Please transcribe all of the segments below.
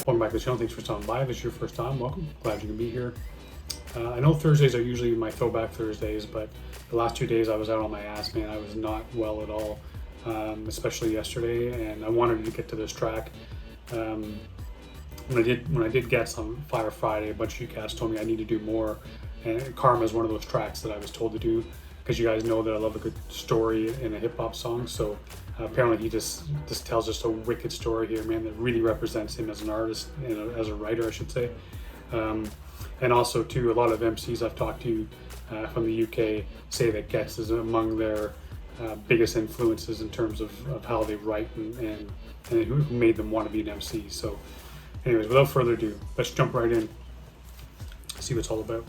Welcome back to the channel. Thanks for stopping by. If this is your first time, welcome. Glad you can be here. I know Thursdays are usually my throwback Thursdays, but the last 2 days I was out on my ass, man. I was not well at all, especially yesterday, and I wanted to get to this track. When I did Gets on Fire Friday, a bunch of you guys told me I need to do more, and Karma is one of those tracks that I was told to do, because you guys know that I love a good story in a hip-hop song. So apparently he just tells us a wicked story here, man, that really represents him as an artist and as a writer, I should say. And also too, a lot of MCs I've talked to from the UK say that Gets is among their biggest influences in terms of how they write and who made them want to be an MC. So anyways, without further ado, let's jump right in, see what it's all about.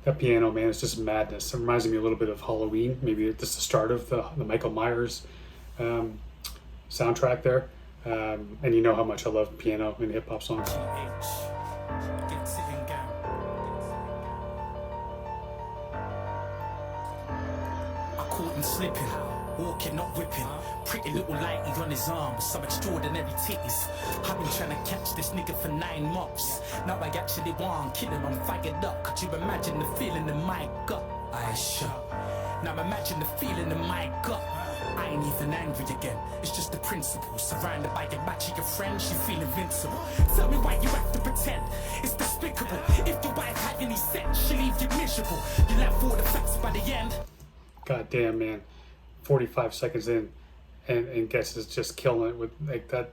That piano, man, is just madness. It reminds me a little bit of Halloween. Maybe just the start of the Michael Myers soundtrack there. And you know how much I love piano in hip hop songs. I caught him slipping, walking, not whipping. Pretty little lighty on his arm with some extraordinary titties. I've been trying to catch this nigga for 9 months. Now I actually want to kill him, I'm fired up. Could you imagine the feeling in my gut? I shut. Now imagine the feeling in my gut. I ain't even angry again, it's just the principle. Surrounded by your match of your friends, you feel invincible. Tell me why you have to pretend, it's despicable. If your wife had any sense, she'll leave you miserable. You left all the facts by the end. God damn, man, 45 seconds in, and Gets is just killing it with like that.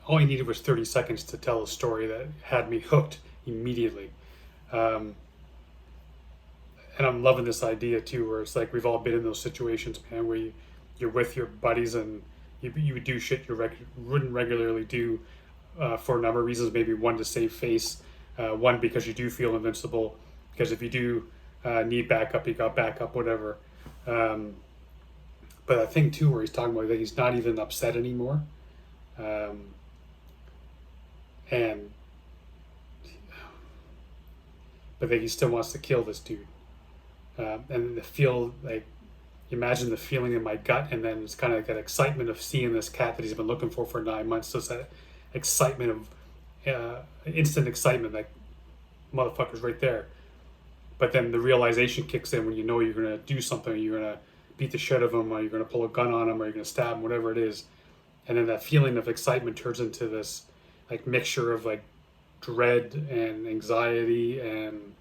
All he needed was 30 seconds to tell a story that had me hooked immediately. And I'm loving this idea too, where it's like we've all been in those situations, man, where you're with your buddies and you would do shit you wouldn't regularly do for a number of reasons. Maybe one, to save face, one, because you do feel invincible, because if you do need backup, you got backup, whatever. But I think too, where he's talking about that he's not even upset anymore, but that he still wants to kill this dude. And the feel, like, imagine the feeling in my gut, and then it's kind of like that excitement of seeing this cat that he's been looking for 9 months. So it's that excitement of instant excitement, like motherfucker's right there. But then the realization kicks in when you know you're gonna do something, or you're gonna beat the shit out of him, or you're gonna pull a gun on him, or you're gonna stab him, whatever it is. And then that feeling of excitement turns into this like mixture of like dread and anxiety and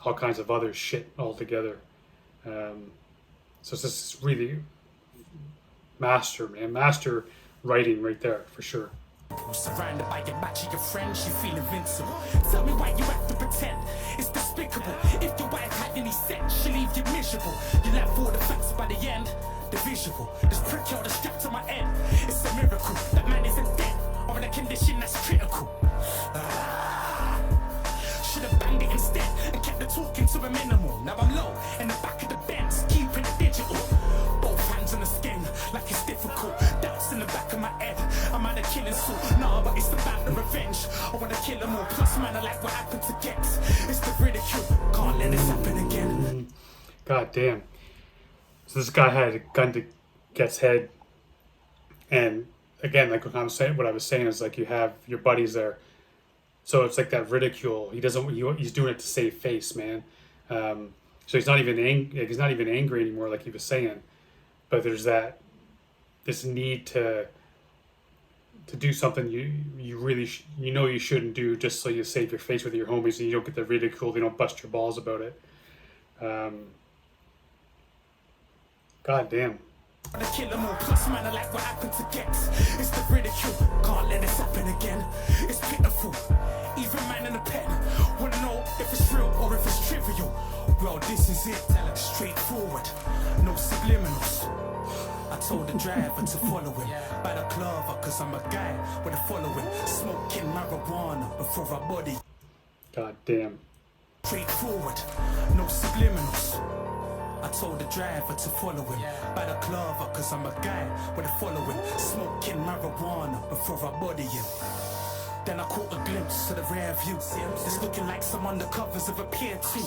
all kinds of other shit all together. So it's just really master writing right there for sure. Surrounded by your match of your friends, you feel invincible. Tell me why you have to pretend, it's despicable. If your wife had any sense, she'll leave you miserable. You left all the facts by the end, the visual. This prick held a strap to my head. It's a miracle that man isn't dead, or in a condition that's critical. Should have banged it instead and kept the talking to a minimal. Now I'm low in the back of the Benz, keeping it digital. Both hands on the skin, like it's difficult. Doubts in the back of my head, I'm out of killing soul. Nah, but it's about the revenge. I wanna kill them all. Plus, man, I like what happened to Gets. It's the ridicule. Can't let this happen again. God damn. So this guy had a gun to Gets' head, and again, like what I was saying is like you have your buddies there. So it's like that ridicule. He's doing it to save face, man. So he's not even angry anymore, like he was saying. But there's this need to do something you really you shouldn't do, just so you save your face with your homies and you don't get the ridicule. They don't bust your balls about it. God damn. To kill them all, plus man, I like what happened to Gets. It's the ridicule, can't let this happen again. It's pitiful, even man in a pen wanna know if it's real or if it's trivial. Well, this is it, straightforward, no subliminals. I told the driver to follow him by the clover, cause I'm a guy with a following. Smoking marijuana before our body. God damn. Straightforward, no subliminals. I told the driver to follow him by the clover, cause I'm a guy with a following. Smoking marijuana before I body him. Then I caught a glimpse of the rear view. It's looking like some undercovers have appeared too.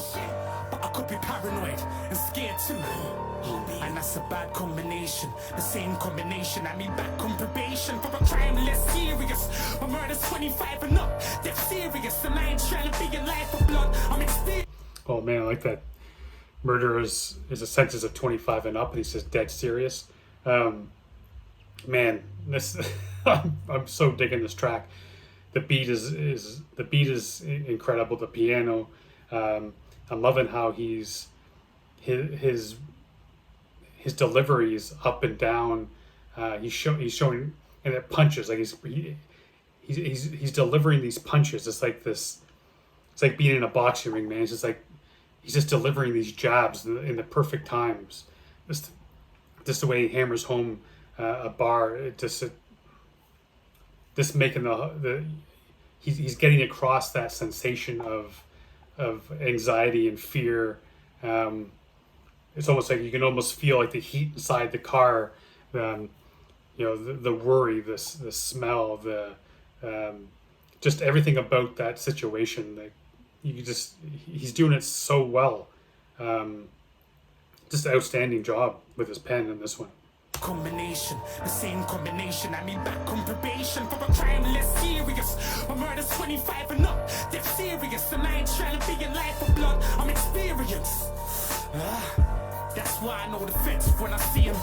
But I could be paranoid and scared too. And that's a bad combination. The same combination had me back on probation for a crime less serious. My murder's 25 and up. They're serious and I ain't trying to be a life of blood. I'm experienced. Oh man, I like that. Murder is a sentence of 25 and up, and he says dead serious. Man, this I'm so digging this track. The beat is incredible. The piano, I'm loving how his delivery is up and down. He's showing, and it punches like he's delivering these punches. It's like this. It's like being in a boxing ring, man. It's just like he's just delivering these jabs in the perfect times. Just the way he hammers home a bar. Just making he's getting across that sensation of anxiety and fear. It's almost like you can almost feel like the heat inside the car, the worry, the smell, just everything about that situation. Like he's doing it so well. Just an outstanding job with his pen in this one. Combination, the same combination had me back on probation for a crime less serious. My murder's 25 and up. They're serious and I ain't trying to be a life of blood. I'm experienced. That's why I know the feds when I see him.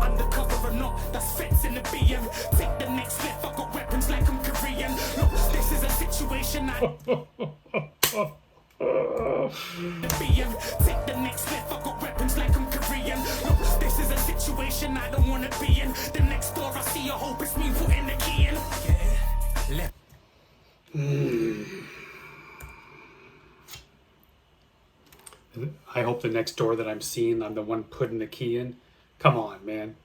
Undercover or not, that's feds in the BM. Take the next left, I got weapons like I'm Korean. Look, this is a situation the BM. Take the next left, I got weapons like I'm Korean. Look, this is a situation I don't wanna be in. The next door I see, I hope it's me putting the key in. Yeah, left. I hope the next door that I'm seeing, I'm the one putting the key in. Come on, man.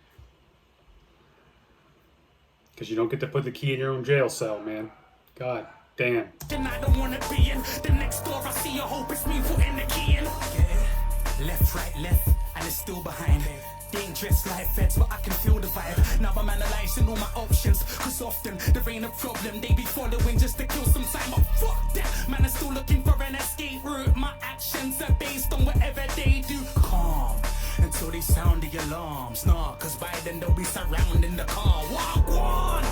Because you don't get to put the key in your own jail cell, man. God damn. Then I don't wanna be in. The next door I see, I hope it's me putting the key in. Yeah. Left, right, left, and it's still behind. Dangerous like feds, but I can feel the vibe. Now I'm analyzing all my options, cause often there ain't a problem. They be following just to kill some time. But fuck that, man, I'm still looking for an escape route. My actions are based on whatever they do. Calm until they sound the alarms. Nah, cause by then they'll be surrounding the car. Walk on,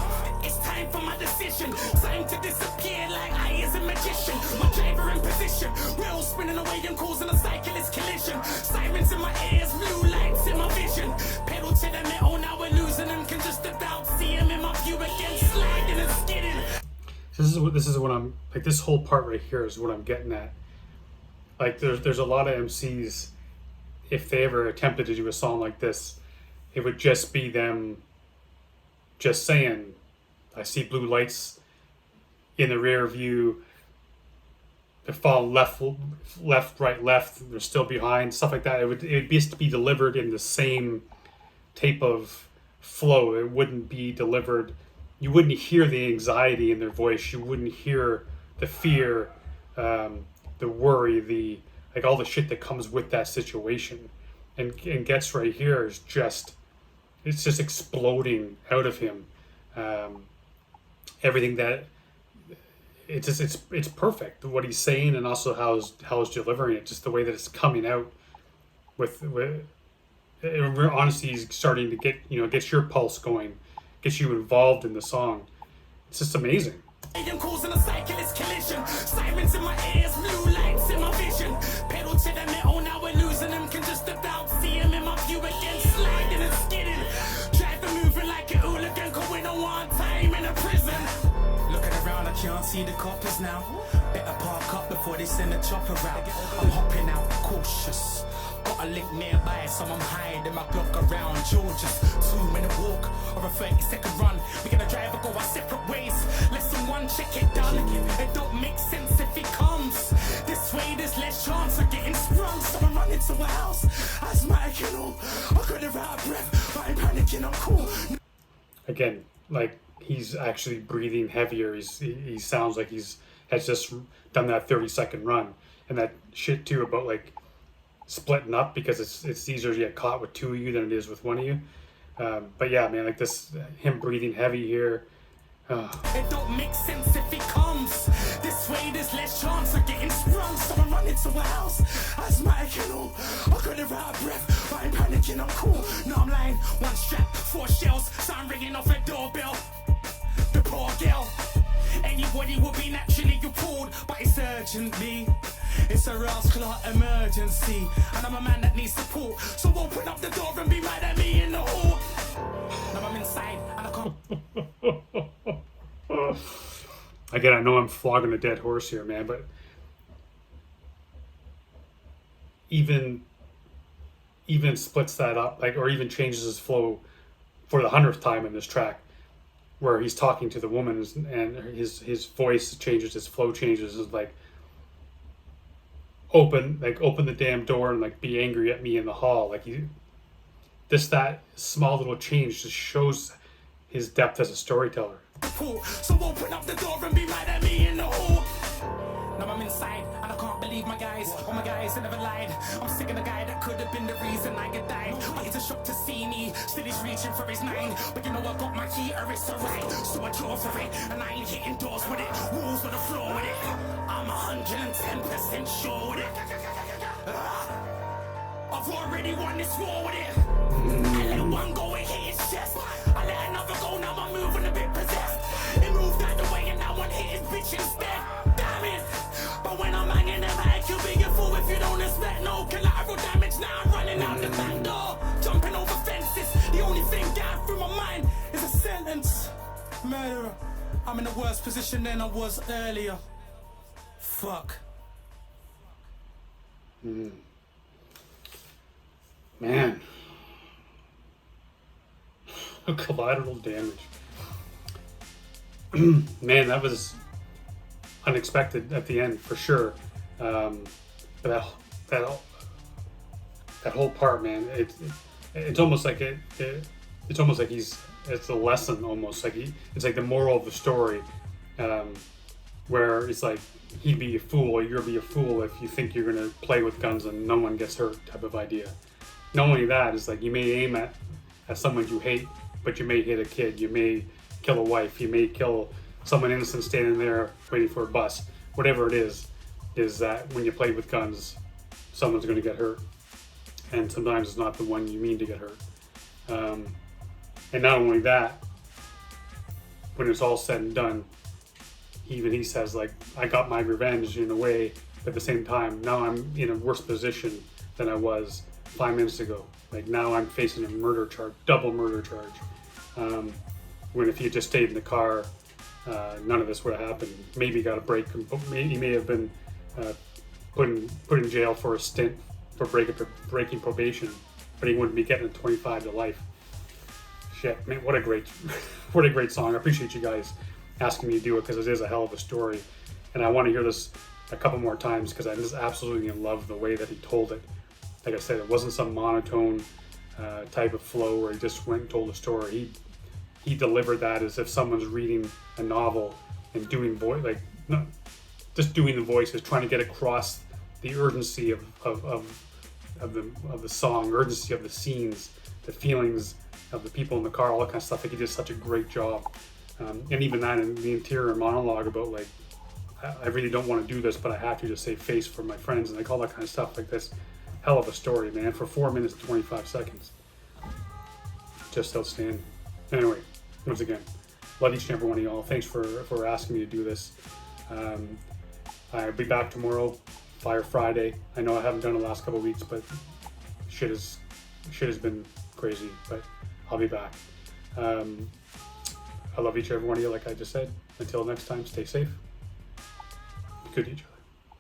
it's time for my decision. Time to disappear like I is a magician. My driver in position, wheels spinning away and causing a cyclist collision. Sirens in my ears, blue lights in my vision. Pedal to the metal, now we're losing them. Can just about see him in my view again, sliding and skidding. This is what I'm like. This whole part right here is what I'm getting at. Like there's a lot of MCs. If they ever attempted to do a song like this, it would just be them just saying, I see blue lights in the rear view. They're falling left, right, left. They're still behind, stuff like that. It would just be delivered in the same type of flow. It wouldn't be delivered. You wouldn't hear the anxiety in their voice. You wouldn't hear the fear, the worry, like all the shit that comes with that situation. And Gets right here is just exploding out of him. Everything that it's perfect what he's saying, and also how he's delivering it, just the way that it's coming out with honestly, he's starting to get your pulse going, get you involved in the song. It's just amazing. I'm causing a cyclist collision. Sirens in my ears, blue lights in my vision. Pedal to the metal, now we're losing them. Can just about see him in my view again, sliding and skidding. Driver moving like a hooligan, going on one time in a prison. Looking around, I can't see the coppers now. Better park up before they send a chopper out. I'm hopping out, cautious. Got a link nearby, so I'm hiding my block around George's. 2-minute walk or a 30-second run. We gonna drive or go our separate ways. Lesson 1, check it done. It don't make sense if it comes this way. There's less chance of getting sprung. So I'm running to a house, asthmatic and all. I got it out of breath, but I'm panicking. I'm cool. Again, like he's actually breathing heavier. He sounds like has just done that 30-second run, and that shit too about like splitting up because it's easier to get caught with two of you than it is with one of you. But yeah, man, like this, him breathing heavy here. It don't make sense if he comes this way. There's less chance of getting sprung. So I run into a house, asthmatic and all. I got it out of breath, but I'm panicking. I'm cool. No, I'm lying. One strap, 4 shells. Sound ringing off a doorbell. The poor girl. Anybody would be naturally appalled, but it's urgently. It's a rascal emergency, and I'm a man that needs support. So open up the door and be mad at me in the hall. Now I'm inside and I can't. Again, I know I'm flogging a dead horse here, man, but even splits that up, like, or even changes his flow for the 100th time in this track, where he's talking to the woman and his voice changes, his flow changes, is like open the damn door and like be angry at me in the hall. Like that small little change just shows his depth as a storyteller. So open up the door and be mad at me in the hall. Now I'm inside and I can't believe my guys. Oh my guys, they never lied. I'm sick of the guy that could have been the reason I get died. But it's a shock to see me. Still he's reaching for his 9. But you know I got my heater, it's alright. So I draw for it and I ain't hitting doors with it. Walls on the floor with it. I'm 110% sure with it. I've already won this war with it. I let one go and hit his chest. I let another go, now I'm moving a bit possessed. It moved out the way and now one hit his bitch instead. Damn it! But when I'm hanging the back, you'll be a fool if you don't expect no collateral damage. Now I'm running out the back door, jumping over fences. The only thing going through my mind is a sentence. Murderer. I'm in a worse position than I was earlier. Fuck. Man. Collateral damage. Man, that was unexpected at the end for sure. But that whole part, man, it's almost like it's almost like it's a lesson, almost like it's like the moral of the story, where it's like he'd be a fool, or you'll be a fool if you think you're gonna play with guns and no one gets hurt type of idea. Not only that, it's like you may aim at someone you hate, but you may hit a kid, you may kill a wife, you may kill someone innocent standing there waiting for a bus. Whatever it is that when you play with guns, someone's going to get hurt. And sometimes it's not the one you mean to get hurt. And not only that, when it's all said and done, even he says, like, I got my revenge in a way, but at the same time, now I'm in a worse position than I was 5 minutes ago. Like, now I'm facing a murder charge, double murder charge. When if he had just stayed in the car, none of this would have happened. Maybe he got a break. He may have been put in jail for a stint for breaking probation, but he wouldn't be getting 25 to life. Shit, man, what a great song. I appreciate you guys asking me to do it because it is a hell of a story, and I want to hear this a couple more times because I just absolutely love the way that he told it. Like I said, it wasn't some monotone type of flow where he just went and told a story. He delivered that as if someone's reading a novel and doing doing the voices, trying to get across the urgency of the song, urgency of the scenes, the feelings of the people in the car, all that kind of stuff. Like, he did such a great job. And even that in the interior monologue about, like, I really don't want to do this, but I have to just save face for my friends, and like all that kind of stuff. Like, this hell of a story, man, for 4 minutes and 25 seconds. Just outstanding. Anyway, once again, love each and every one of y'all. Thanks for asking me to do this. I'll be back tomorrow, Fire Friday. I know I haven't done it the last couple of weeks, but shit has been crazy, but I'll be back. I love each and every one of you, like I just said. Until next time, stay safe. Be good to each other.